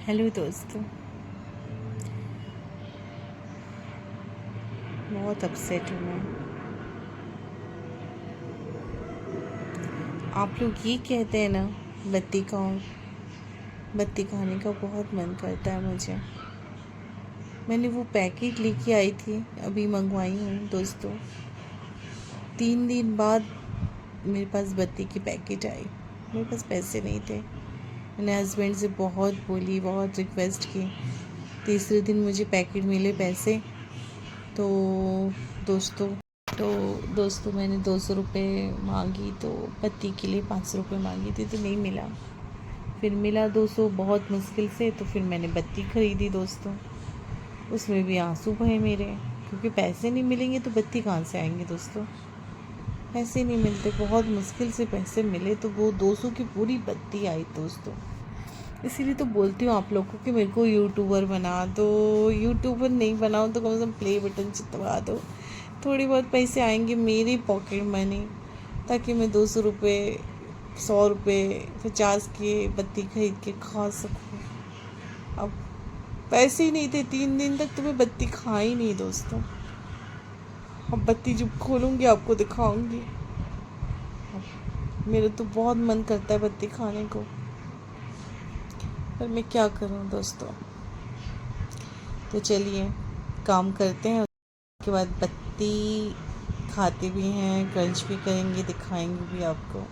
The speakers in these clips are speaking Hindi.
हेलो दोस्तों, बहुत अपसेट हूँ मैं। आप लोग ये कहते हैं ना, बत्ती खाओ। बत्ती खाने का बहुत मन करता है मुझे। मैंने वो पैकेट लेके आई थी, अभी मंगवाई हूँ दोस्तों। 3 दिन बाद मेरे पास बत्ती की पैकेट आई। मेरे पास पैसे नहीं थे। मैंने हस्बैंड से बहुत बोली, बहुत रिक्वेस्ट की। तीसरे दिन मुझे पैकेट मिले पैसे। तो दोस्तों मैंने 200 रुपये मांगी, तो बत्ती के लिए 500 रुपये मांगी थी, तो नहीं मिला। फिर मिला 200 बहुत मुश्किल से, तो फिर मैंने बत्ती ख़रीदी दोस्तों। उसमें भी आंसू बहे मेरे, क्योंकि पैसे नहीं मिलेंगे तो बत्ती कहाँ से आएंगे दोस्तों। पैसे नहीं मिलते, बहुत मुश्किल से पैसे मिले, तो वो 200 की पूरी बत्ती आई दोस्तों। इसीलिए तो बोलती हूँ आप लोगों को कि मेरे को यूट्यूबर बना दो। यूट्यूबर नहीं बनाओ तो कम से कम प्ले बटन चिपका दो। थोड़ी बहुत पैसे आएंगे मेरी पॉकेट मनी, ताकि मैं 200 रुपये, 100 रुपये, 50 के बत्ती खरीद के खा सकूँ। अब पैसे ही नहीं थे, 3 दिन तक तो मैं बत्ती खाई नहीं दोस्तों। अब बत्ती जब खोलूँगी आपको दिखाऊँगी। मेरा तो बहुत मन करता है बत्ती खाने को, पर मैं क्या करूँ दोस्तों। तो चलिए काम करते हैं, उसके बाद बत्ती खाते भी हैं, क्रंच भी करेंगे, दिखाएंगे भी आपको।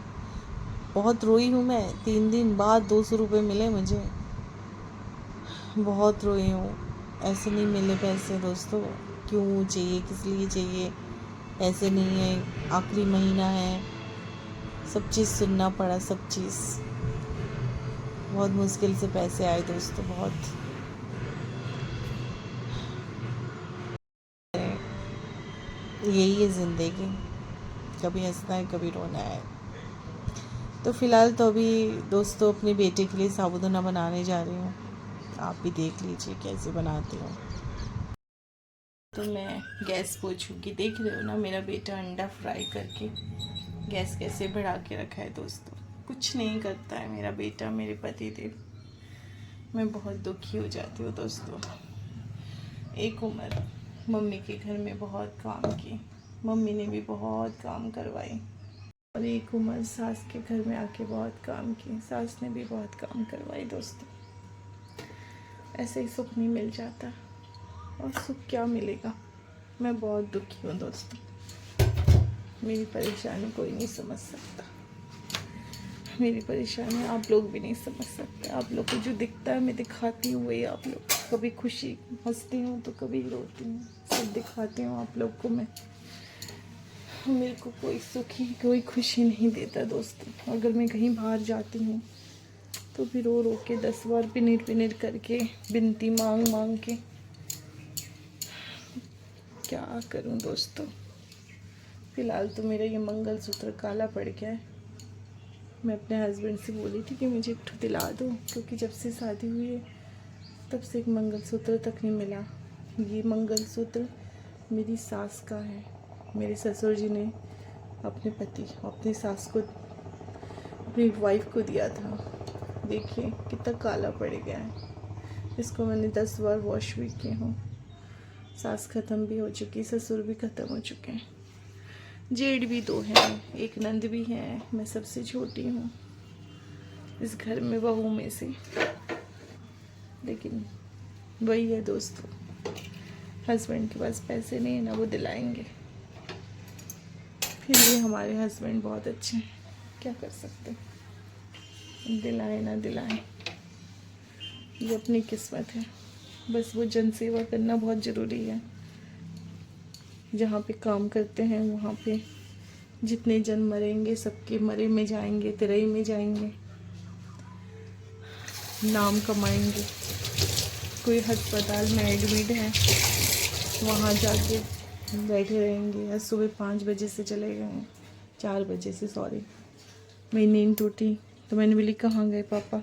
बहुत रोई हूँ मैं, 3 दिन बाद 200 रुपये मिले मुझे। बहुत रोई हूँ। ऐसे नहीं मिले पैसे दोस्तों। क्यों चाहिए, किस लिए चाहिए? पैसे नहीं है, आखिरी महीना है, सब चीज़ सुनना पड़ा, सब चीज़। बहुत मुश्किल से पैसे आए दोस्तों, बहुत। यही है ज़िंदगी, कभी हंसना है, कभी रोना है। तो फ़िलहाल तो अभी दोस्तों अपने बेटे के लिए साबूदाना बनाने जा रही हूँ। आप भी देख लीजिए कैसे बनाती हूँ। तो मैं गैस पोछूंगी, देख रहे हो ना मेरा बेटा अंडा फ्राई करके गैस कैसे बढ़ा के रखा है दोस्तों। कुछ नहीं करता है मेरा बेटा, मेरे पति देव। मैं बहुत दुखी हो जाती हूँ दोस्तों। एक उम्र मम्मी के घर में बहुत काम की, मम्मी ने भी बहुत काम करवाई। और एक उम्र सास के घर में आके बहुत काम की, सास ने भी बहुत काम करवाई दोस्तों। ऐसे ही सुख नहीं मिल जाता, और सुख क्या मिलेगा। मैं बहुत दुखी हूँ दोस्तों। मेरी परेशानी कोई नहीं समझ सकता। मेरी परेशानी आप लोग भी नहीं समझ सकते। आप लोग को जो दिखता है मैं दिखाती हूँ, वही आप लोग। कभी खुशी हंसती हूँ तो कभी रोती हूँ, सब दिखाती हूँ आप लोग को मैं। मेरे को कोई सुखी, कोई खुशी नहीं देता दोस्तों। अगर मैं कहीं बाहर जाती हूँ तो भी रो रो के 10 बार पिनिर पिनिर करके, बिनती मांग मांग के, क्या करूँ दोस्तों। फ़िलहाल तो मेरा ये मंगलसूत्र काला पड़ गया है। मैं अपने हस्बैंड से बोली थी कि मुझे एक ठो दिला दो, क्योंकि जब से शादी हुई है तब से एक मंगलसूत्र तक नहीं मिला। ये मंगलसूत्र मेरी सास का है। मेरे ससुर जी ने अपनी सास को, अपनी वाइफ को दिया था। देखिए कितना काला पड़ गया है। इसको मैंने 10 बार वॉश भी किया हूँ। सास ख़त्म भी हो चुकी, ससुर भी ख़त्म हो चुके हैं, जेठ भी 2 हैं, एक नंद भी है। मैं सबसे छोटी हूँ इस घर में, बहू में से। लेकिन वही है दोस्तों, हस्बैंड के पास पैसे नहीं है ना वो दिलाएंगे। फिर भी हमारे हस्बैंड बहुत अच्छे हैं, क्या कर सकते हैं। दिलाए ना दिलाए, ये अपनी किस्मत है। बस वो जन सेवा करना बहुत ज़रूरी है। जहाँ पे काम करते हैं वहाँ पे जितने जन मरेंगे, सबके मरे में जाएंगे, तिरई में जाएंगे, नाम कमाएंगे। कोई अस्पताल में एडमिट है, वहाँ जाके बैठे रहेंगे। या सुबह 5 बजे से चले गए, 4 बजे से, सॉरी, मेरी नींद टूटी तो मैंने बोली कहाँ गए पापा।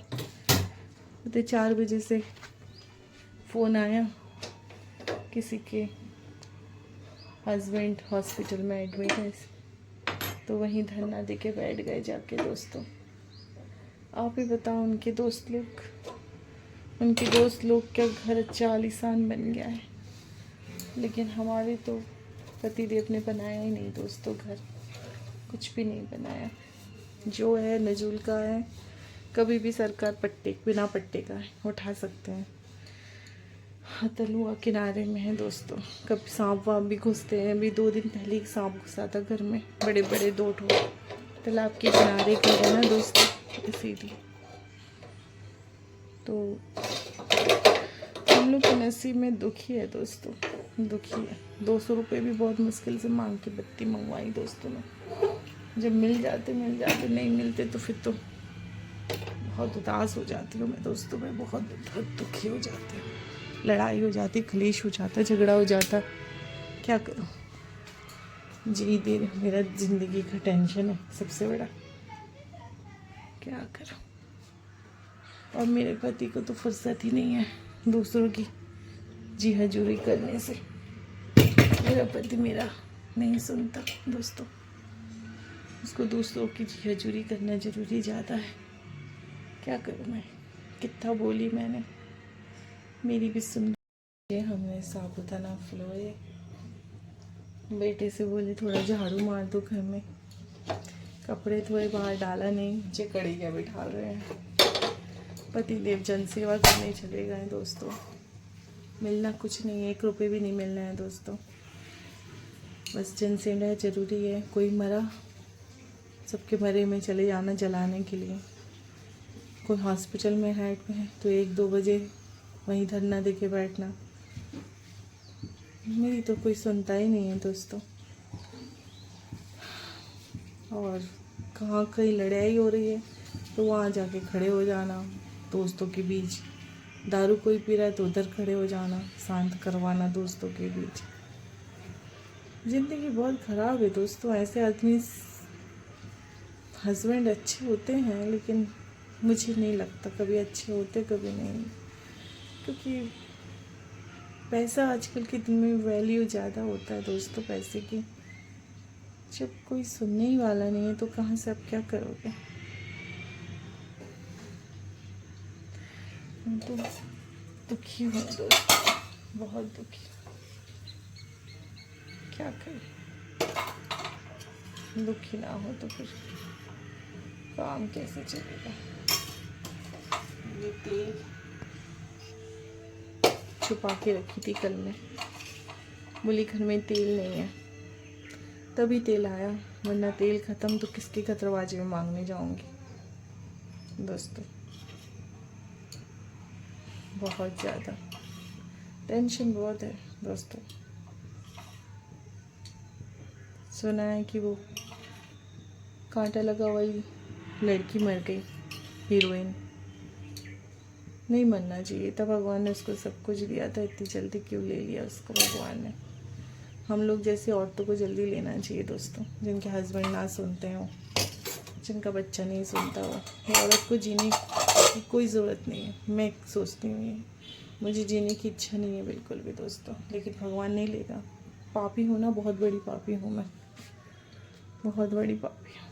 तो 4 बजे से फ़ोन आया, किसी के हस्बैंड हॉस्पिटल में एडमिट है, तो वहीं धरना दे के बैठ गए जाके दोस्तों। आप ही बताओ, उनके दोस्त लोग उनके दोस्त लोग का घर अच्छा आलीशान बन गया है, लेकिन हमारे तो पतिदेव ने बनाया ही नहीं दोस्तों, घर कुछ भी नहीं बनाया। जो है नजूल का है, कभी भी सरकार पट्टे बिना पट्टे का है उठा सकते हैं। तलुआ किनारे में है दोस्तों, कभी सांप वाप भी घुसते हैं। अभी 2 दिन पहले एक सांप घुसा था घर में, बड़े बड़े 2 ठो। तालाब के किनारे घर है ना दोस्तों, इसीलिए तो हम लोग के नसीब में दुखी है दोस्तों, दुखी है। 200 रुपये भी बहुत मुश्किल से मांग के बत्ती मंगवाई दोस्तों ने। जब मिल जाते नहीं मिलते तो फिर तो बहुत उदास हो जाती हूँ मैं दोस्तों। मैं बहुत दुखी हो जाती हूँ, लड़ाई हो जाती, क्लेश हो जाता, झगड़ा हो जाता। क्या करूँ, जी दे मेरा ज़िंदगी का टेंशन है सबसे बड़ा, क्या करूँ। और मेरे पति को तो फुर्सत ही नहीं है दूसरों की जी हजूरी करने से। मेरा पति मेरा नहीं सुनता दोस्तों, उसको दूसरों की जी हजूरी करना ज़रूरी ज़्यादा है। क्या करूँ मैं, कितना बोली मैंने, मेरी भी सुन। हमने साबुदाना फुलोए, बेटे से बोले थोड़ा झाड़ू मार दो घर में, कपड़े थोड़े बाहर डाला नहीं, नीचे कड़िया बिठा रहे हैं। पतिदेव जन सेवा करने चले गए दोस्तों, मिलना कुछ नहीं है, 1 रुपये भी नहीं मिलना है दोस्तों। बस जन सेवा जरूरी है, कोई मरा सबके मरे में चले जाना जलाने के लिए। कोई हॉस्पिटल में हेड में है तो 1-2 बजे वहीं धरना दे के बैठना। मेरी तो कोई सुनता ही नहीं है दोस्तों। और कहाँ कहीं लड़ाई हो रही है तो वहाँ जाके खड़े हो जाना दोस्तों के बीच। दारू कोई पी रहा है तो उधर खड़े हो जाना, शांत करवाना दोस्तों के बीच। ज़िंदगी बहुत ख़राब है दोस्तों। ऐसे आदमी हस्बैंड अच्छे होते हैं, लेकिन मुझे नहीं लगता कभी अच्छे होते, कभी नहीं। क्योंकि पैसा आजकल के दिन में वैल्यू ज़्यादा होता है दोस्तों पैसे की। जब कोई सुनने ही वाला नहीं है तो कहाँ से आप क्या करोगे। तो दुखी हूँ दोस्तों, बहुत दुखी। क्या करें, दुखी ना हो तो फिर काम कैसे चलेगा। ये तेल छुपा के रखी थी कल में, बोली घर में तेल नहीं है, तभी तेल आया, वरना तेल ख़त्म तो किसके का दरवाजे में मांगने जाऊंगी दोस्तों। बहुत ज़्यादा टेंशन बहुत है दोस्तों। सुना है कि वो कांटा लगा हुई लड़की मर गई, हीरोइन। नहीं मरना चाहिए था, भगवान ने उसको सब कुछ दिया था, इतनी जल्दी क्यों ले लिया उसको भगवान ने। हम लोग जैसी औरतों को जल्दी लेना चाहिए दोस्तों, जिनके हस्बैंड ना सुनते हो, जिनका बच्चा नहीं सुनता हो। औरत को जीने की कोई ज़रूरत नहीं है, मैं सोचती हूँ। ये मुझे जीने की इच्छा नहीं है बिल्कुल भी दोस्तों, लेकिन भगवान नहीं लेगा। पापी हूँ ना, बहुत बड़ी पापी हूँ मैं, बहुत बड़ी पापी हूँ।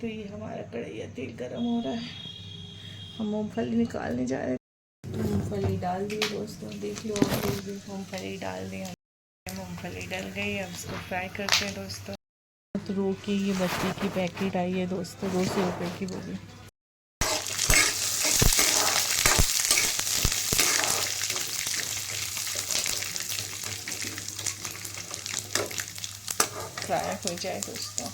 तो ये हमारा कढ़ैया तेल गर्म हो रहा है, हम मूँगफली निकालने जा रहे हैं। मूँगफली डाल दी दोस्तों, देख लो आप लोग भी, मूँगफली डाल दी, मूँगफली डल गई। अब इसको फ्राई करते हैं दोस्तों। तो रो की ये बत्ती की पैकेट आई है दोस्तों, 200 रुपये की, वो भी फ्राई हो जाए दोस्तों।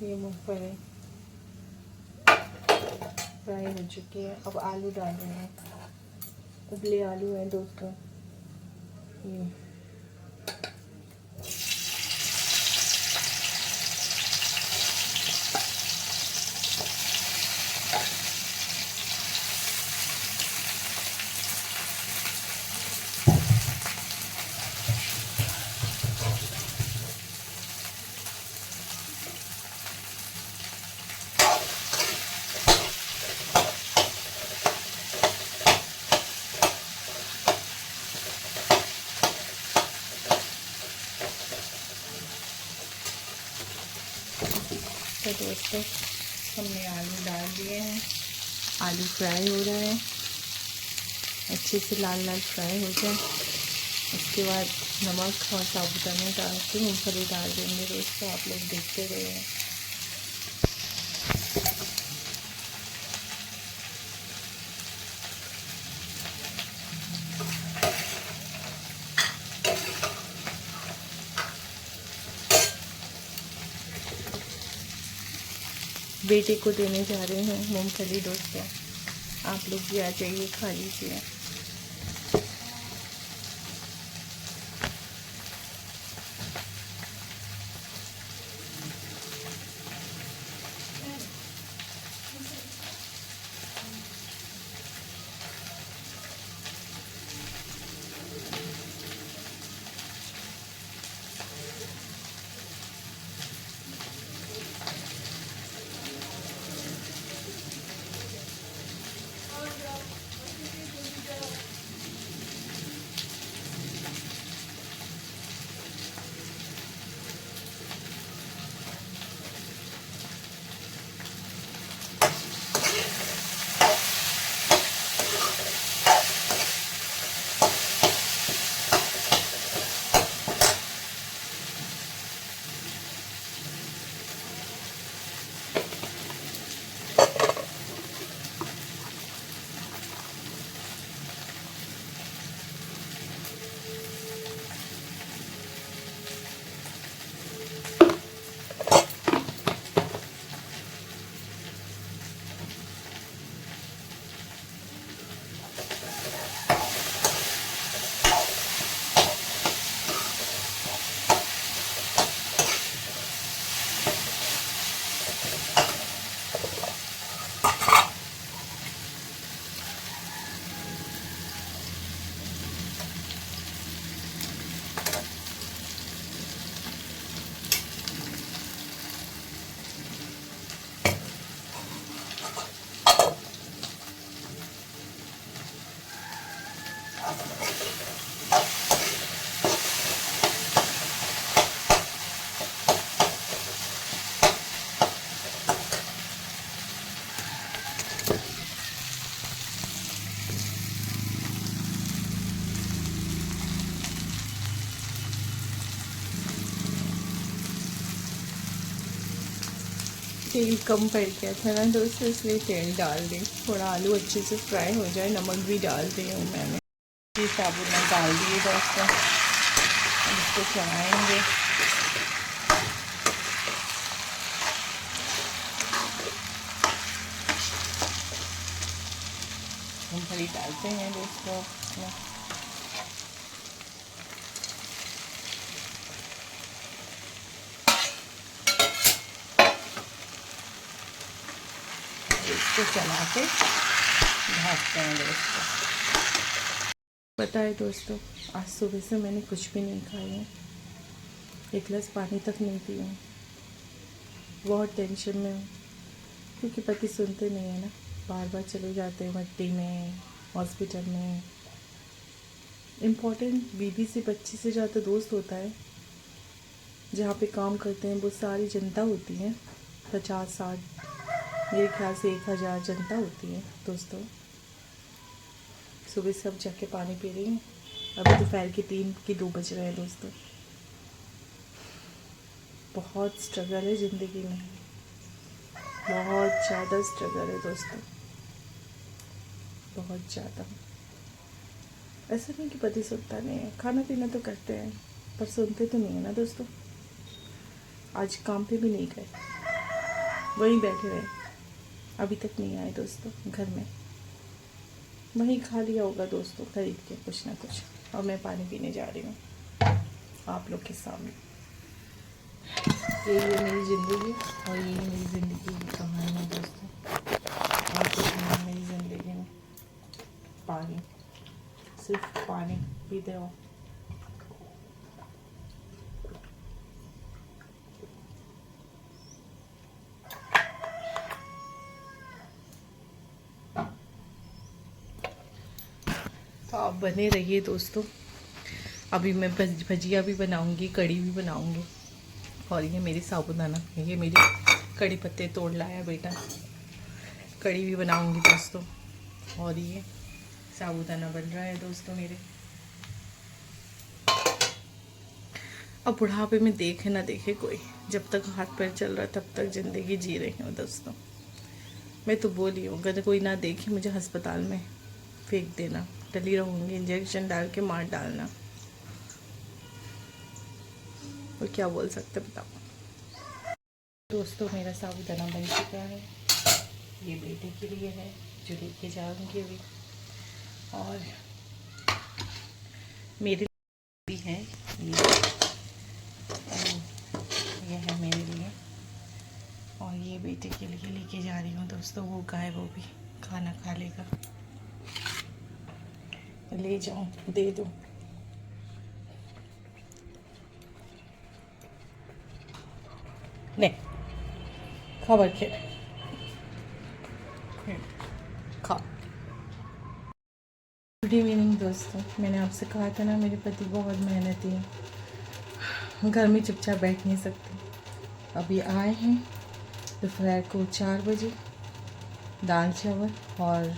ये मूँगफली फ्राई हो चुकी है। अब आलू डाल रहे हैं, उबले आलू हैं दोस्तों ये। तो दोस्तों हमने आलू डाल दिए हैं। आलू फ्राई हो रहा है, अच्छे से लाल लाल फ्राई हो जाए। उसके बाद नमक और साबुदाना डाल के मूँगफली डाल देंगे दोस्तों। आप लोग देखते रहिए। बेटे को देने जा रहे हैं मूँगफली दोस्तों। आप लोग भी आ जाइए, खा लीजिए। तेल कम पड़ गया था ना दोस्तों, इसलिए तेल डाल दी। थोड़ा आलू अच्छे से फ्राई हो जाए, नमक भी डाल दी हूँ मैंने। ये साबुत डाल दिए दोस्तों, इसको चलाएंगे। मूँगफली डालते हैं दोस्तों। इसको चला के ढकते हैं दोस्तों। पता है दोस्तों, आज सुबह से मैंने कुछ भी नहीं खाया है, एक गिलास पानी तक नहीं पी हूँ। बहुत टेंशन में हूँ क्योंकि पति सुनते नहीं है ना, बार बार चले जाते हैं मट्टी में, हॉस्पिटल में। इम्पोर्टेंट बीवी से बच्चे से ज़्यादा दोस्त होता है। जहाँ पे काम करते हैं वो सारी जनता होती है, 50-60 मेरे ख्याल से 1000 जनता होती है दोस्तों। सुबह से अब जाके पानी पी रही हूँ। अभी दोपहर के 3 की 2 बज रहे हैं दोस्तों। बहुत स्ट्रगल है ज़िंदगी में, बहुत ज़्यादा स्ट्रगल है दोस्तों, बहुत ज़्यादा। ऐसा नहीं कि पति सुनता नहीं है, खाना पीना तो करते हैं पर सुनते तो नहीं है ना दोस्तों। आज काम पे भी नहीं गए, वहीं बैठे रहे, अभी तक नहीं आए दोस्तों घर में। वहीं खा लिया होगा दोस्तों खरीद के कुछ ना कुछ। और मैं पानी पीने जा रही हूँ आप लोग के सामने। यही है मेरी ज़िंदगी और यही मेरी ज़िंदगी की कहानी है दोस्तों। और कुछ नहीं मेरी ज़िंदगी में, पानी, सिर्फ पानी पीते रहो। तो आप बने रहिए दोस्तों। अभी मैं भजिया भी बनाऊंगी, कड़ी भी बनाऊंगी। और ये मेरी साबूदाना, ये मेरी कड़ी पत्ते तोड़ लाया बेटा, कड़ी भी बनाऊंगी दोस्तों। और ये साबूदाना बन रहा है दोस्तों मेरे। अब बुढ़ापे में देखे ना देखे कोई, जब तक हाथ पैर चल रहा तब तक ज़िंदगी जी रही हूँ दोस्तों। मैं तो बोली हूँ अगर कोई ना देखे मुझे अस्पताल में फेंक देना, डली रहूँगी, इंजेक्शन डाल के मार डालना। और क्या बोल सकते बताओ दोस्तों। मेरा साबूदाना बन चुका है, ये बेटे के लिए है जो लेके जाऊंगी अभी, और मेरे लिए भी है ये है मेरे लिए, और ये बेटे के लिए लेके जा रही हूँ दोस्तों। वो गाय वो भी खाना खा लेगा, ले जाऊँ दे दूँ। नहीं खबर खेल खा। गुड इवनिंग दोस्तों। मैंने आपसे कहा था ना मेरे पति बहुत मेहनती हैं, घर में चुपचाप बैठ नहीं सकते। अभी आए हैं दोपहर को 4 बजे, दाल चावल और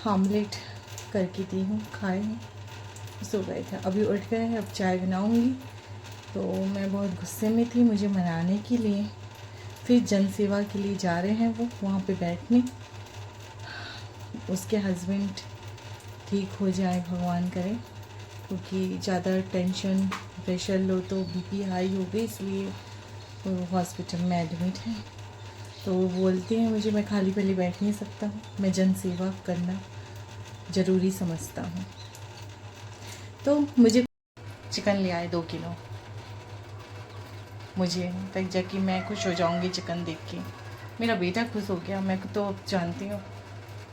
आमलेट करके दी हूँ, खाए हैं, सो गए थे। अभी उठ गए हैं, अब चाय बनाऊँगी। तो मैं बहुत गुस्से में थी, मुझे मनाने के लिए फिर जनसेवा के लिए जा रहे हैं वो वहाँ पे बैठने। उसके हस्बैंड ठीक हो जाए भगवान करे, क्योंकि ज़्यादा टेंशन प्रेशर लो तो बीपी हाई हो गई, इसलिए वो हॉस्पिटल में एडमिट है। तो वो बोलते हैं मुझे मैं खाली पहले बैठ नहीं सकता हूँ, मैं जनसेवा करना ज़रूरी समझता हूँ। तो मुझे चिकन ले आए 2 किलो, मुझे तक जाके मैं खुश हो जाऊंगी चिकन देख के। मेरा बेटा खुश हो गया, मैं तो जानती हूँ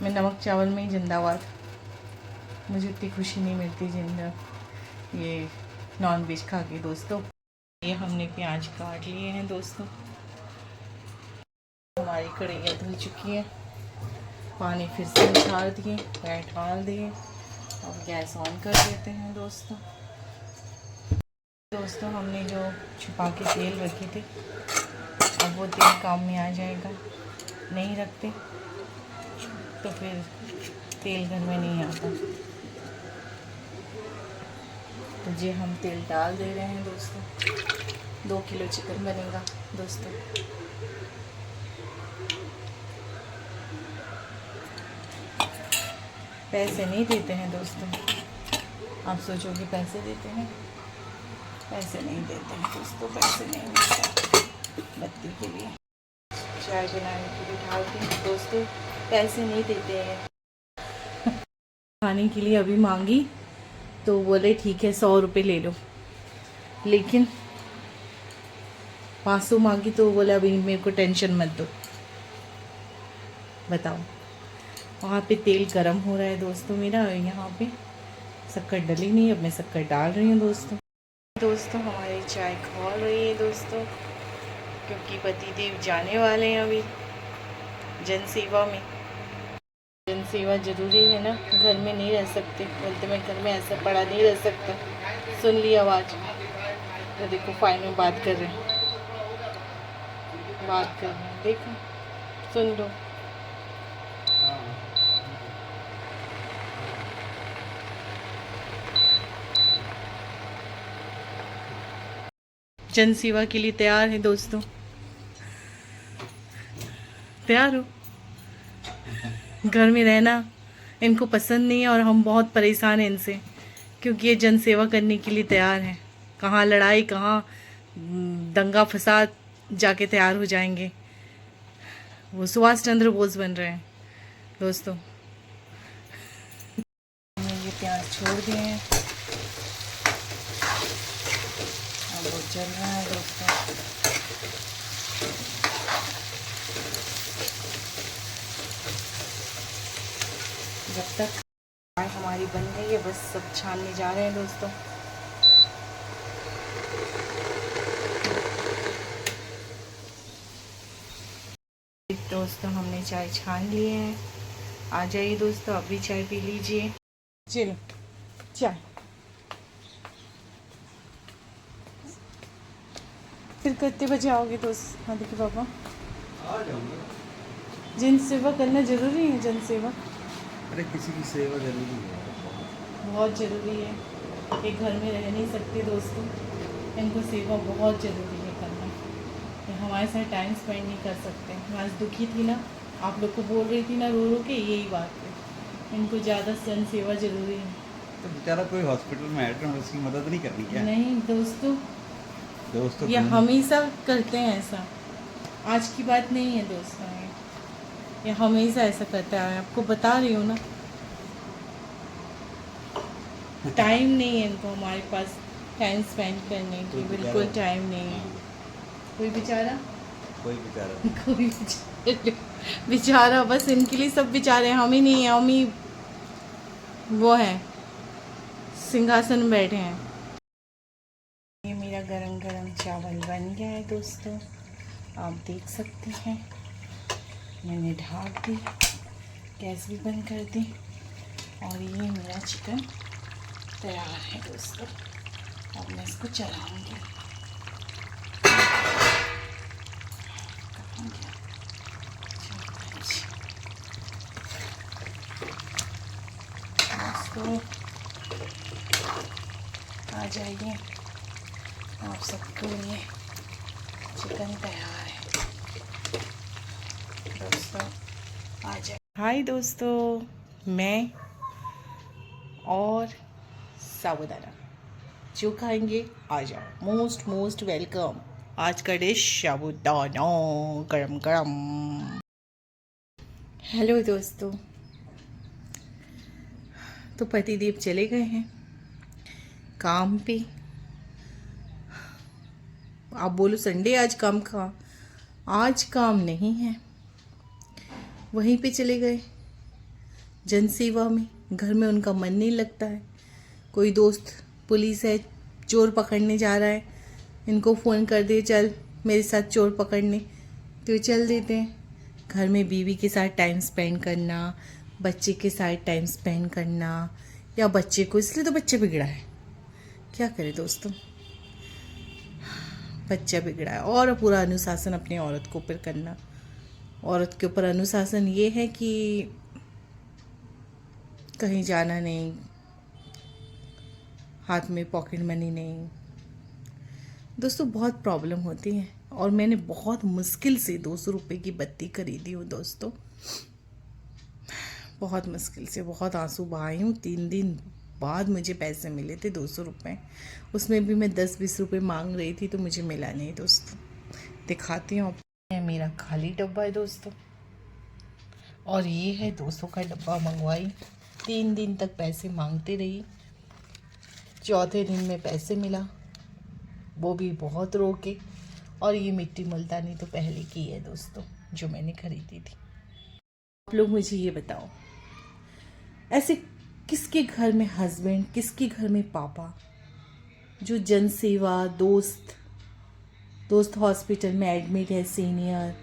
मैं नमक चावल में ही जिंदाबाद, मुझे इतनी खुशी नहीं मिलती जिंदा ये नॉन वेज खा के दोस्तों। ये हमने प्याज काट लिए हैं दोस्तों, हमारी कढ़ैया धुल चुकी है, पानी फिर से उछाल दिए, पैट डाल दिए, अब गैस ऑन कर देते हैं दोस्तों। हमने जो छुपा के तेल रखे थे, अब वो तेल काम में आ जाएगा। नहीं रखते तो फिर तेल घर में नहीं आता। तो ये हम तेल डाल दे रहे हैं दोस्तों। 2 किलो चिकन बनेगा दोस्तों। पैसे नहीं देते हैं दोस्तों, आप सोचोगे पैसे देते हैं, पैसे नहीं देते हैं दोस्तों, पैसे नहीं मिलते बत्ती के लिए, चाय बनाने के लिए ढालते हैं दोस्तों, पैसे नहीं देते हैं। खाने के लिए अभी मांगी तो बोले ठीक है 100 रुपये ले लो, लेकिन 500 मांगी तो बोले अभी मेरे को टेंशन मत दो। बताओ, वहाँ पे तेल गरम हो रहा है दोस्तों मेरा, यहाँ पे शक्कर डली नहीं, अब मैं शक्कर डाल रही हूँ दोस्तों। हमारी चाय खोल रही है दोस्तों, क्योंकि पतिदेव जाने वाले हैं अभी जनसेवा में। जनसेवा ज़रूरी है ना, घर में नहीं रह सकते, बोलते मैं घर में ऐसा पड़ा नहीं रह सकता। सुन ली आवाज़, तो देखो फाइन में बात कर रहे हैं, देखो सुन लो। जनसेवा के लिए तैयार है दोस्तों, तैयार हो? घर में रहना इनको पसंद नहीं है और हम बहुत परेशान हैं इनसे, क्योंकि ये जनसेवा करने के लिए तैयार हैं। कहाँ लड़ाई, कहाँ दंगा फसाद, जाके तैयार हो जाएंगे। वो सुभाष चंद्र बोस बन रहे हैं दोस्तों। ये प्याज छोड़ दिए हैं, अब वो चल रहा है दोस्तों। जब तक चाय हमारी बन गई है, बस सब छानने जा रहे हैं दोस्तों। हमने चाय छान लिए हैं, आ जाइए दोस्तों, आप भी चाय पी लीजिए। चलो चाय, फिर कितने बजे आओगे दोस्त? हाँ देखिए पापा, आ जाऊंगा। जन सेवा करना जरूरी है, जन सेवा अरे किसी की सेवा जरूरी है बहुत। बहुत ज़रूरी है। ये घर में रह नहीं सकते दोस्तों, इनको सेवा बहुत ज़रूरी है करना। ये हमारे साथ टाइम स्पेंड नहीं कर सकते। मैं आज दुखी थी ना, आप लोग को बोल रही थी ना रो रो के, यही बात है। इनको ज़्यादा जन सेवा ज़रूरी है। तो बेचारा कोई हॉस्पिटल में एडमिट है, उसकी मदद नहीं करनी क्या? नहीं दोस्तों, दोस्तों ये हमेशा करते हैं ऐसा, आज की बात नहीं है दोस्तों। ये हमेशा ऐसा करता है, आपको बता रही हूँ ना। टाइम नहीं है इनको हमारे पास टाइम स्पेंड करने की, बिल्कुल टाइम नहीं है। कोई बेचारा कोई बेचारा नहीं। कोई बेचारा बेचारा बस इनके लिए सब बेचारे हैं, हम ही नहीं है। हम ही वो हैं, सिंहासन में बैठे हैं। ये मेरा गरम गरम चावल बन गया है दोस्तों, आप देख सकते हैं। मैंने ढाक दी, गैस भी बंद कर दी, और ये मेरा चिकन तैयार है दोस्तों। अब मैं इसको चलाऊंगी। दोस्तों आ जाइए, आप सबके लिए चिकन तैयार है दोस्तों, आ जाइए। हाय दोस्तों, मैं और साबुदाना जो खाएंगे आ जाओ, मोस्ट मोस्ट वेलकम। आज का डिश साबुदाना गरम गरम। हेलो दोस्तों, तो पतिदेव चले गए हैं काम पे। आप बोलो संडे आज काम का, आज काम नहीं है, वहीं पे चले गए जन सेवा में। घर में उनका मन नहीं लगता है। कोई दोस्त पुलिस है, चोर पकड़ने जा रहा है, इनको फ़ोन कर दे चल मेरे साथ चोर पकड़ने, तो चल देते हैं। घर में बीवी के साथ टाइम स्पेंड करना, बच्चे के साथ टाइम स्पेंड करना, या बच्चे को, इसलिए तो बच्चा बिगड़ा है। क्या करें दोस्तों, बच्चा बिगड़ा है। और पूरा अनुशासन अपनी औरत को ऊपर करना। औरत के ऊपर अनुशासन ये है कि कहीं जाना नहीं, हाथ में पॉकेट मनी नहीं। दोस्तों बहुत प्रॉब्लम होती है, और मैंने बहुत मुश्किल से 200 रुपये की बत्ती खरीदी हूँ दोस्तों। बहुत मुश्किल से, बहुत आंसू बहाई हूँ। 3 दिन बाद मुझे पैसे मिले थे 200 रुपये। उसमें भी मैं 10-20 रुपये मांग रही थी, तो मुझे मिला नहीं दोस्तों। दिखाती हूँ आपको, मेरा खाली डब्बा है दोस्तों, और ये है 200 का डब्बा। मंगवाई, 3 दिन तक पैसे मांगते रही, चौथे दिन में पैसे मिला, वो भी बहुत रो के। और ये मिट्टी मुल्तानी तो पहले की है दोस्तों, जो मैंने खरीदी थी। आप लोग मुझे ये बताओ, ऐसे किसके घर में हस्बैंड, किसके घर में पापा, जो जन सेवा, दोस्त हॉस्पिटल में एडमिट है सीनियर,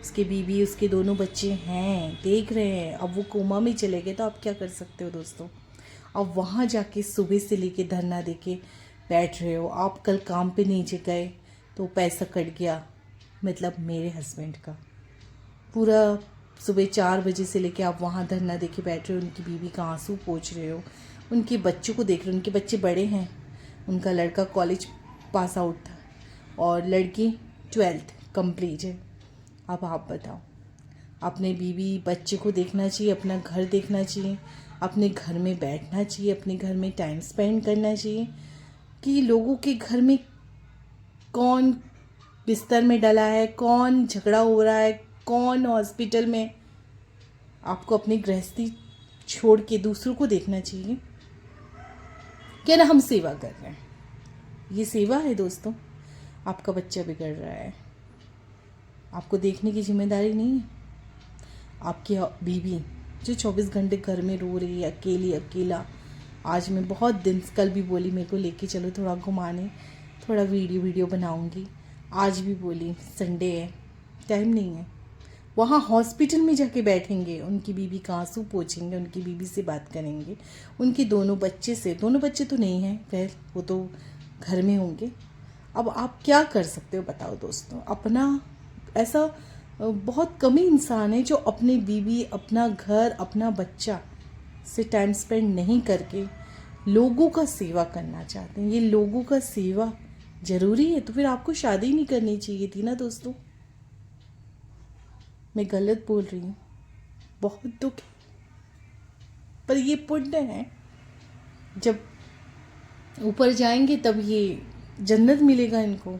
उसके बीवी, उसके दोनों बच्चे हैं, देख रहे हैं। अब वो कोमा में चले गए, तो आप क्या कर सकते हो दोस्तों। अब वहाँ जाके सुबह से लेके धरना दे के बैठ रहे हो। आप कल काम पे नहीं गए तो पैसा कट गया, मतलब मेरे हस्बैंड का। पूरा सुबह 4 बजे से लेके आप वहाँ धरना दे के बैठ रहे हो, उनकी बीवी का आंसू पोंछ रहे हो, उनके बच्चों को देख रहे हो। उनके बच्चे बड़े हैं, उनका लड़का कॉलेज पास आउट था और लड़की 12th कंप्लीट है। अब आप बताओ, अपने बीवी बच्चे को देखना चाहिए, अपना घर देखना चाहिए, अपने घर में बैठना चाहिए, अपने घर में टाइम स्पेंड करना चाहिए, कि लोगों के घर में कौन बिस्तर में डला है, कौन झगड़ा हो रहा है, कौन हॉस्पिटल में। आपको अपनी गृहस्थी छोड़ के दूसरों को देखना चाहिए। क्या ना हम सेवा कर रहे हैं, ये सेवा है दोस्तों। आपका बच्चा बिगड़ रहा है, आपको देखने की जिम्मेदारी नहीं है। आपकी बीवी जो 24 घंटे घर में रो रही है, अकेला। आज मैं बहुत दिन, कल भी बोली मेरे को लेके चलो थोड़ा घुमाने, थोड़ा वीडियो बनाऊंगी। आज भी बोली संडे है, टाइम नहीं है। वहाँ हॉस्पिटल में जाके बैठेंगे, उनकी बीवी का आंसू पोंछेंगे, उनकी बीवी से बात करेंगे, उनके दोनों बच्चे तो नहीं हैं, खैर वो तो घर में होंगे। अब आप क्या कर सकते हो बताओ दोस्तों। अपना ऐसा बहुत कम ही इंसान है जो अपनी बीवी, अपना घर, अपना बच्चा से टाइम स्पेंड नहीं करके लोगों का सेवा करना चाहते हैं। ये लोगों का सेवा ज़रूरी है तो फिर आपको शादी नहीं करनी चाहिए थी ना दोस्तों। मैं गलत बोल रही हूँ, बहुत दुख है, पर ये पुण्य है। जब ऊपर जाएंगे तब ये जन्नत मिलेगा इनको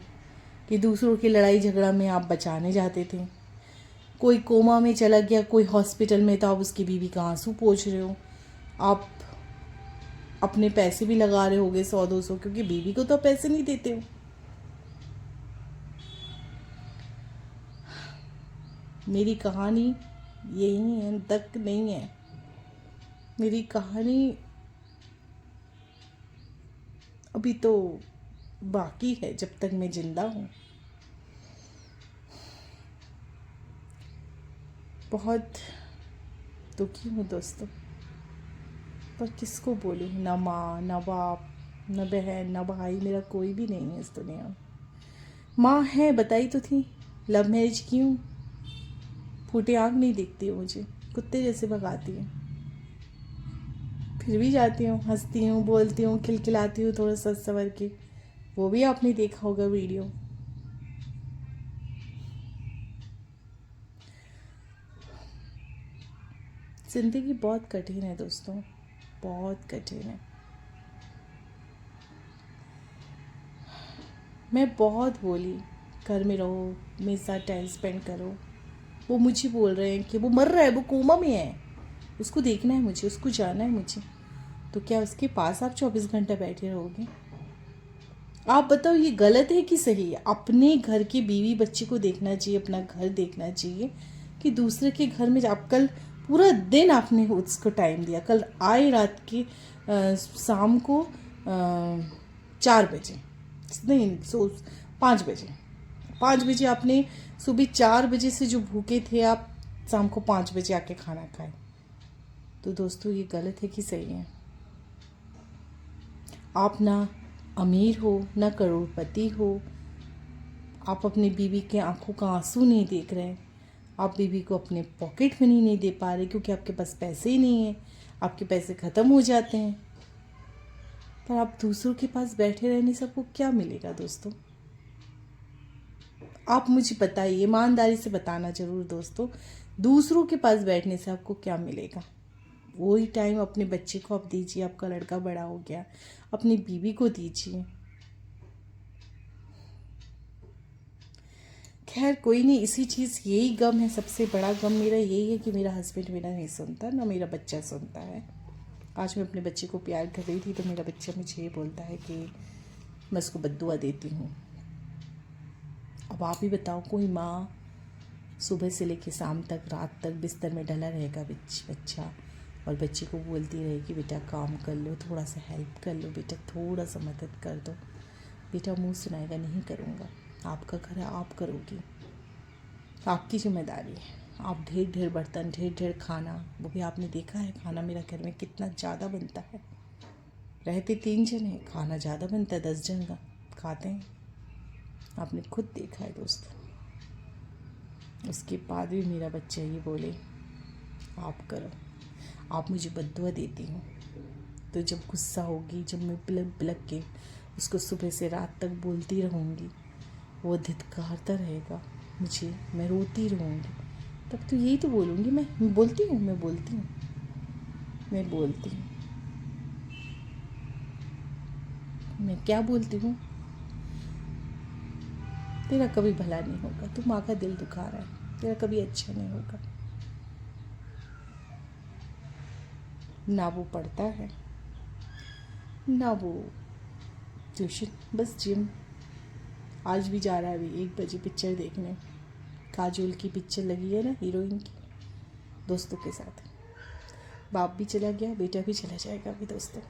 कि दूसरों की लड़ाई झगड़ा में आप बचाने जाते थे। कोई कोमा में चला गया, कोई हॉस्पिटल में, तो आप उसकी बीवी का आंसू पोंछ रहे हो। आप अपने पैसे भी लगा रहे होगे 100-200, क्योंकि बीवी को तो आप पैसे नहीं देते हो। मेरी कहानी यही है, तक नहीं है। मेरी कहानी अभी तो बाकी है जब तक मैं जिंदा हूँ। बहुत दुखी हूँ दोस्तों, पर किसको बोलूँ? ना माँ, ना बाप, ना बहन, ना भाई, मेरा कोई भी नहीं है इस दुनिया में। माँ है, बताई तो थी, लव मैरिज की हूँ, फूटे आँख नहीं दिखती है मुझे, कुत्ते जैसे भगाती है। फिर भी जाती हूँ, हंसती हूँ, बोलती हूँ, खिलखिलाती हूँ थोड़ा सा संवर के। वो भी आपने देखा होगा वीडियो। ज़िंदगी बहुत कठिन है दोस्तों, बहुत कठिन है। मैं बहुत बोली घर में रहो, मेरे साथ टाइम स्पेंड करो। वो मुझे बोल रहे हैं कि वो मर रहा है, वो कोमा में है, उसको देखना है मुझे, उसको जाना है मुझे। तो क्या उसके पास आप 24 घंटे बैठे रहोगे? आप बताओ ये गलत है कि सही है? अपने घर की बीवी बच्चे को देखना चाहिए, अपना घर देखना चाहिए, कि दूसरे के घर में आप कल पूरा दिन आपने उसको टाइम दिया। कल आए रात की शाम को 4 बजे, नहीं 5 बजे, 5 बजे आपने, सुबह 4 बजे से जो भूखे थे आप, शाम को 5 बजे आके खाना खाए। तो दोस्तों ये गलत है कि सही है? आप ना अमीर हो, ना करोड़पति हो, आप अपनी बीवी के आंखों का आंसू नहीं देख रहे, आप बीवी को अपने पॉकेट मनी नहीं दे पा रहे क्योंकि आपके पास पैसे ही नहीं हैं, आपके पैसे ख़त्म हो जाते हैं। पर आप दूसरों के पास बैठे रहने से आपको क्या मिलेगा दोस्तों? आप मुझे बताइए, ईमानदारी से बताना ज़रूर दोस्तों, दूसरों के पास बैठने से आपको क्या मिलेगा? वही टाइम अपने बच्चे को आप दीजिए, आपका लड़का बड़ा हो गया, अपनी बीवी को दीजिए। खैर कोई नहीं, इसी चीज़, यही गम है, सबसे बड़ा गम मेरा यही है कि मेरा हस्बैंड मेरा नहीं सुनता, ना मेरा बच्चा सुनता है। आज मैं अपने बच्चे को प्यार कर रही थी तो मेरा बच्चा मुझे ये बोलता है कि मैं उसको बद्दुआ देती हूँ। अब आप ही बताओ, कोई माँ सुबह से लेकर शाम तक, रात तक बिस्तर में डला रहेगा बच्चा, और बच्चे को बोलती रहेगी बेटा काम कर लो, थोड़ा सा हेल्प कर लो बेटा, थोड़ा सा मदद कर दो। बेटा मुंह सुनाएगा, नहीं करूँगा, आपका घर है, आप करोगी, आपकी जिम्मेदारी है। आप ढेर ढेर बर्तन, ढेर ढेर खाना, वो भी आपने देखा है खाना मेरा घर में कितना ज़्यादा बनता है। रहते 3 जन हैं, खाना ज़्यादा बनता है, 10 जन का खाते हैं, आपने खुद देखा है दोस्तों। उसके बाद भी मेरा बच्चा ये बोले आप करो, आप मुझे बद्दुआ देती हो। तो जब गुस्सा होगी, जब मैं बिलक बिलक के उसको सुबह से रात तक बोलती रहूँगी, वो धिक्कारता रहेगा मुझे, मैं रोती रहूँगी, तब तो यही तो बोलूँगी मैं बोलती हूँ, मैं बोलती हूँ, मैं बोलती हूँ, मैं क्या बोलती हूँ? तेरा कभी भला नहीं होगा, तू माँ का दिल दुखा रहा है, तेरा कभी अच्छा नहीं होगा। ना वो पढ़ता है, ना वो ट्यूशन, बस जिम। आज भी जा रहा है, अभी 1 बजे पिक्चर देखने, काजोल की पिक्चर लगी है ना, हीरोइन की, दोस्तों के साथ। बाप भी चला गया, बेटा भी चला जाएगा अभी दोस्तों,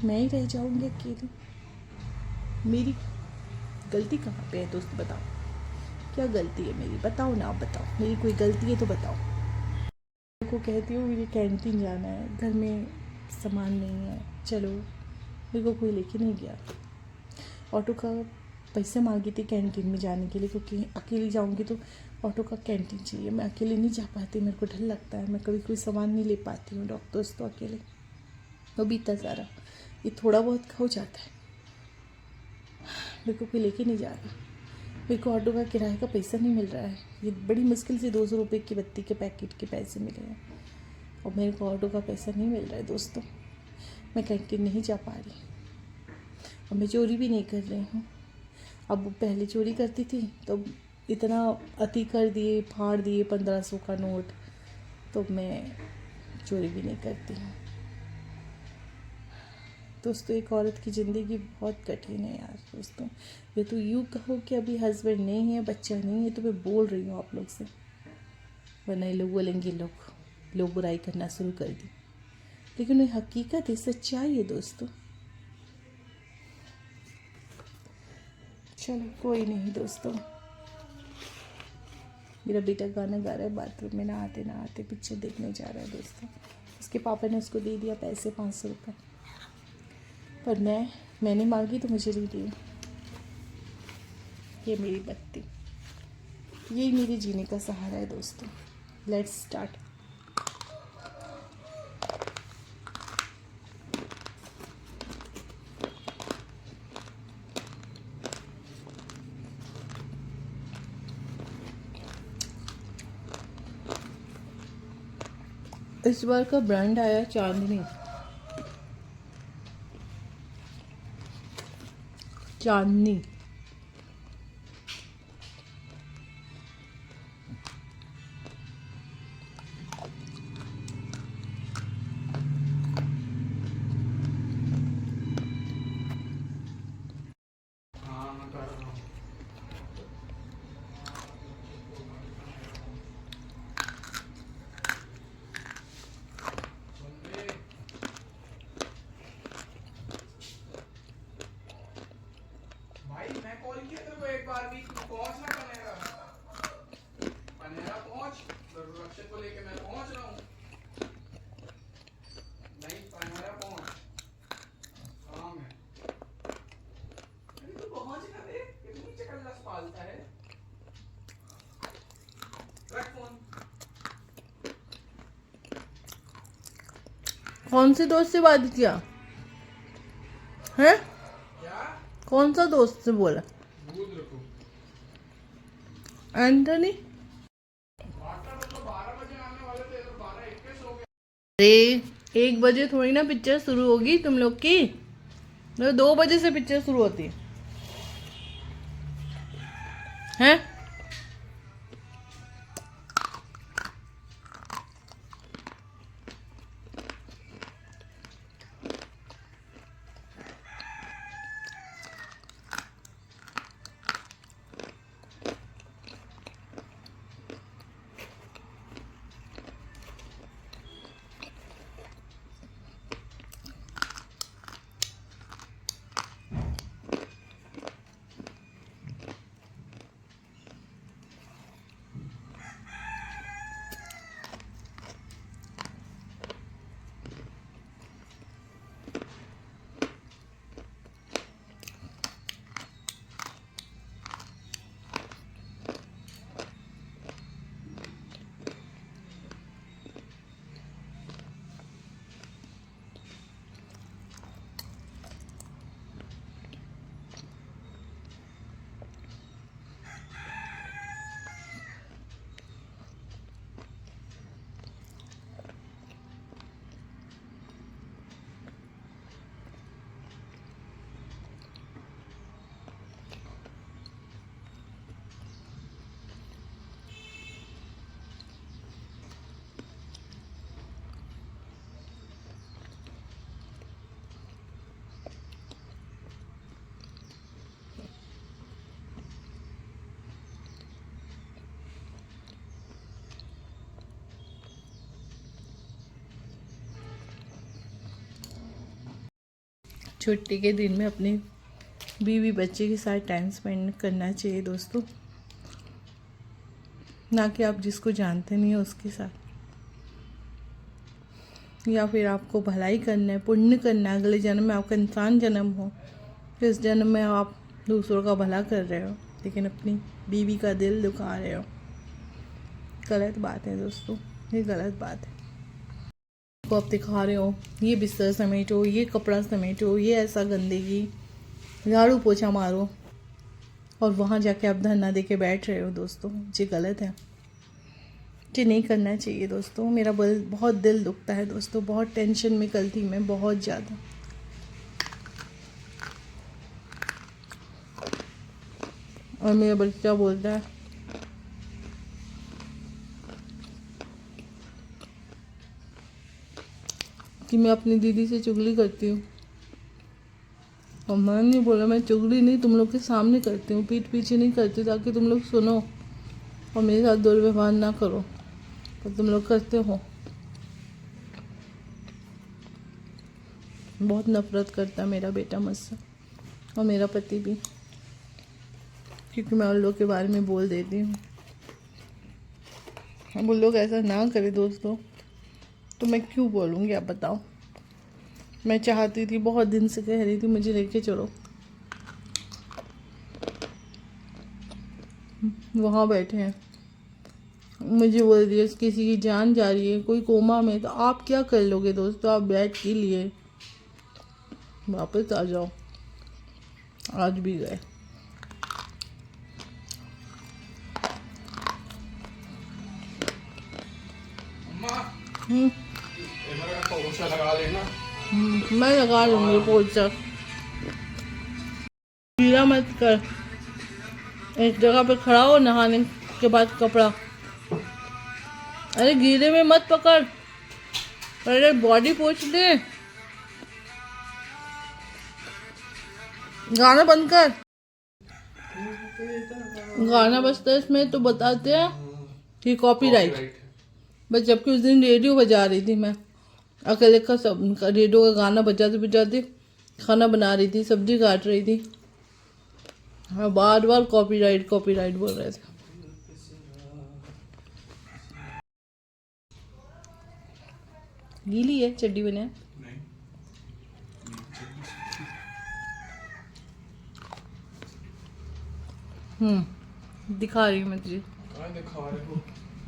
मैं ही रह जाऊंगी अकेली। मेरी गलती कहाँ पे है दोस्त, बताओ क्या गलती है मेरी? बताओ ना, आप बताओ, मेरी कोई गलती है तो बताओ। को कहती हूँ मुझे कैंटीन जाना है, घर में सामान नहीं है, चलो, मेरे को कोई लेके नहीं गया। ऑटो का पैसे मांगी थी कैंटीन में जाने के लिए, क्योंकि अकेली जाऊंगी तो ऑटो का कैंटीन चाहिए। मैं अकेले नहीं जा पाती, मेरे को डर लगता है, मैं कभी कोई सामान नहीं ले पाती हूँ डॉक्टर्स तो अकेले, वो भी इतना सारा, ये थोड़ा बहुत खो जाता है, मेरे को कोई लेके नहीं जा रहा। मेरे को ऑटो का किराए का पैसा नहीं मिल रहा है, ये बड़ी मुश्किल से 200 रुपये की बत्ती के पैकेट के पैसे मिले हैं और मेरे को ऑटो का पैसा नहीं मिल रहा है दोस्तों। मैं कैंटीन नहीं जा पा रही और मैं चोरी भी नहीं कर रही हूँ। अब पहले चोरी करती थी तो इतना अति कर दिए, फाड़ दिए 1500 का नोट, तो मैं चोरी भी नहीं करती हूँ दोस्तों। एक औरत की ज़िंदगी बहुत कठिन है यार दोस्तों। ये तो यूँ कहो कि अभी हस्बैंड नहीं है, बच्चा नहीं है, तो मैं बोल रही हूँ आप लोग से, वरना ये लोग बोलेंगे लोग बुराई करना शुरू कर दी, लेकिन ये हकीकत है, सच्चाई है दोस्तों। चलो कोई नहीं दोस्तों। मेरा बेटा गाना गा रहा है बाथरूम में, नहाते पिक्चर देखने जा रहा है दोस्तों। उसके पापा ने उसको दे दिया पैसे 500 रुपये, पर मैंने मांगी तो मुझे नहीं दिए। ये मेरी बत्ती, यही मेरे जीने का सहारा है दोस्तों। Let's start. इस बार का ब्रांड आया चांदनी। मैं कॉल किया तेरे को एक बार भी, तू पहुंच ना पनेरा पहुंच, रक्षक को लेके मैं पहुंच रहा हूँ। नहीं पनेरा पहुंच, काम है। अरे तू पहुंच ना रे, कितनी चकल्लस पालता है। रख फोन। कौन से दोस्त से बात किया है? कौन सा दोस्त से बोला? दूध रखो। एंटनी। डॉक्टर तो 12 बजे आने वाले थे, तो 12:21 हो गए। अरे 1 बजे थोड़ी ना पिक्चर शुरू होगी तुम लोग की, 2 बजे से पिक्चर शुरू होती है? छुट्टी के दिन में अपने बीवी बच्चे के साथ टाइम स्पेंड करना चाहिए दोस्तों, ना कि आप जिसको जानते नहीं हो उसके साथ, या फिर आपको भलाई करना है, पुण्य करना है, अगले जन्म में आपका इंसान जन्म हो, इस जन्म में आप दूसरों का भला कर रहे हो लेकिन अपनी बीवी का दिल दुखा रहे हो। गलत बात है दोस्तों, ये गलत बात है। को आप दिखा रहे हो ये बिस्तर समेटो, ये कपड़ा समेटो, ये ऐसा गंदगी, झाड़ू पोछा मारो, और वहाँ जाके आप धरना दे के बैठ रहे हो दोस्तों। ये गलत है, ये नहीं करना चाहिए दोस्तों। मेरा बहुत दिल दुखता है दोस्तों, बहुत टेंशन में कल थी मैं, बहुत ज़्यादा। और मेरा बच्चा बोलता है कि मैं अपनी दीदी से चुगली करती हूँ, और मैं नहीं बोला, मैं चुगली नहीं तुम लोग के सामने करती हूँ, पीठ पीछे नहीं करती, ताकि तुम लोग सुनो और मेरे साथ दुर्व्यवहार ना करो, तो तुम लोग करते हो। बहुत नफरत करता है मेरा बेटा मुझसे, और मेरा पति भी, क्योंकि मैं उन लोग के बारे में बोल देती हूँ। अब उन लोग ऐसा ना करे दोस्तों, तो मैं क्यों बोलूँगी आप बताओ। मैं चाहती थी, बहुत दिन से कह रही थी मुझे लेके चलो, वहाँ बैठे हैं, मुझे बोल दिया किसी की जान जा रही है, कोई कोमा में, तो आप क्या कर लोगे दोस्तों। आप बैठ के लिए वापस आ जाओ। आज भी गए। अम्मा हम्म, इधर का पोछा लगा लेना। मैं लगा लूँगी पोछा। गीला मत कर, एक जगह पे खड़ा हो, नहाने के बाद कपड़ा, अरे गीले में मत पकड़, पहले बॉडी पोंछ ले। गाना बंद कर, गाना बजता है इसमें तो बताते हैं कि कॉपीराइट। बस जबकि उस दिन रेडियो बजा रही थी मैं अकेले का, सब रेडियो का गाना बजाते बजाते खाना बना रही थी, सब्जी काट रही थी, हाँ बार बार कॉपीराइट कॉपीराइट बोल रहे थे। गीली है चड्डी बने। दिखा रही हूँ मैं तुझे। क्या दिखा रहे हो?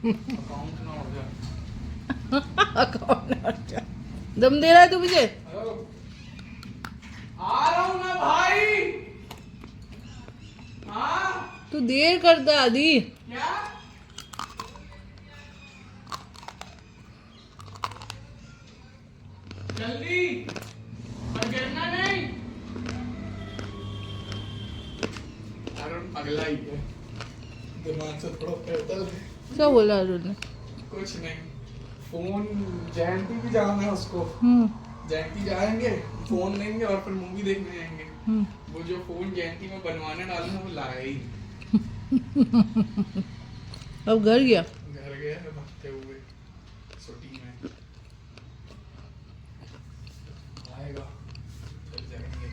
अकाउंट ना हो जाए। अकाउंट दम दे रहा है तू मुझे। हेलो, आ रहा हूँ ना भाई। हाँ तू देर करता है आदि। क्या? जल्दी और गिरना नहीं। अरुण पगला ही है, दिमाग से थोड़ा पैदल है। क्या बोला अरुण ने? कुछ नहीं, फोन जयंती भी जाना है उसको। जयंती जाएंगे, फोन लेंगे और फिर मूवी देखने जाएंगे। वो जो फोन जयंती में बनवाने डाले हैं वो लाया ही नहीं। अब घर गया। घर गया है भागते हुए छुट्टी में। आएगा फिर जाएंगे।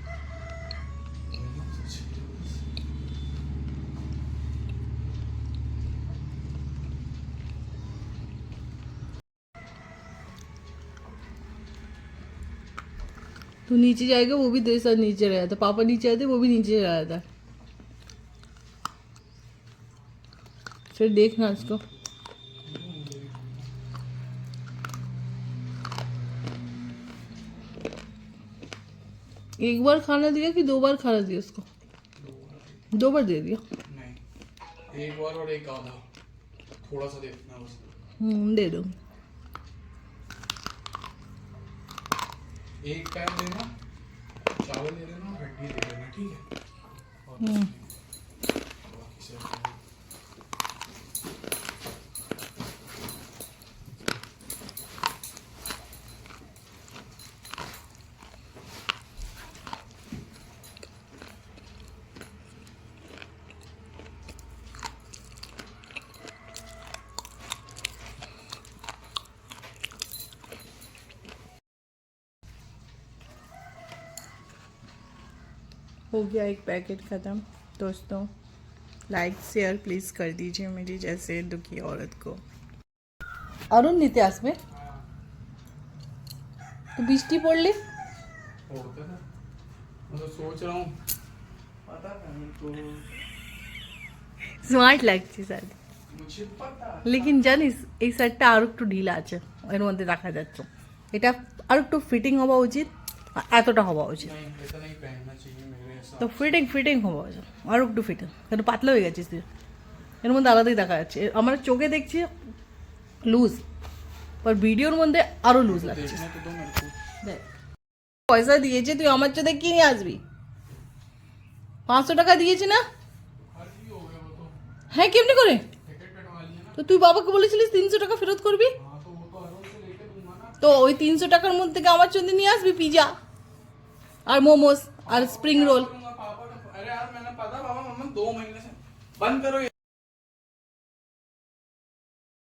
तू नीचे जाएगा, वो भी तेरे साथ नीचे रहा था, पापा नीचे आए थे वो भी नीचे रहा था। फिर देखना इसको। एक बार खाना दिया कि 2 बार खाना दिया उसको? 2 बार दे दिया। नहीं, एक बार और एक आधा, थोड़ा सा देखना बस। दे दो। एक टाइम देना, चावल दे देना, हड्डी दे देना, ठीक है? और कुछ नहीं। बाकी सब हो गया एक पैकेट ख़त्म। दोस्तों लाइक शेयर प्लीज़ कर दीजिए मेरी जैसे दुखी औरत को। अरुण नित्यास में तो बिजली पड़ ली। फोड़ते थे। मैं तो सोच रहा हूँ पता था मेरे को, স্মার্ট লাগছে স্যার, मुझे पता। লেকিন জানিস এই শার্টটা আরো একটু ঢিলা আছে, এর মধ্যে দেখা যাচ্ছে। এটা আর একটু ফিটিং হওয়া উচিত, আর এতটা হওয়া উচিত। नहीं इतना ही पहनना चाहिए मेरे हिसाब তো ফিটিং ফিটিং হওয়া উচিত, আরও একটু ফিটিং, কিন্তু পাতলা হয়ে গেছিস তুই, এর মধ্যে আলাদাই দেখা যাচ্ছে। আমার চোখে দেখছি লুজ, আর ভিডিওর মধ্যে আরো লুজ से। লাগছে। देखने तो दो मेरे को। দেখ, পয়সা দিয়েছে, তুই আমার সাথে কি নিয়ে আসবি? 500 টাকা দিয়েছি না? खर्च भी हो गया वो तो, হ্যাঁ, কেমনি করে? टिकट कटवा लिया ना। তো তুই বাবাকে বলেছিলিস 300 টাকা ফেরত করবি, हाँ तो वो तो हर रोज से लेके दूंगा ना। তো ওই 300 টাকার মধ্যে থেকে আমার জন্য নিয়ে আসবি পিজা আর মোমোস আর স্প্রিং রোল। करूंगा पापा का, अरे यार मैंने पता पापा मम्मा 2 महीने से बंद करो ये।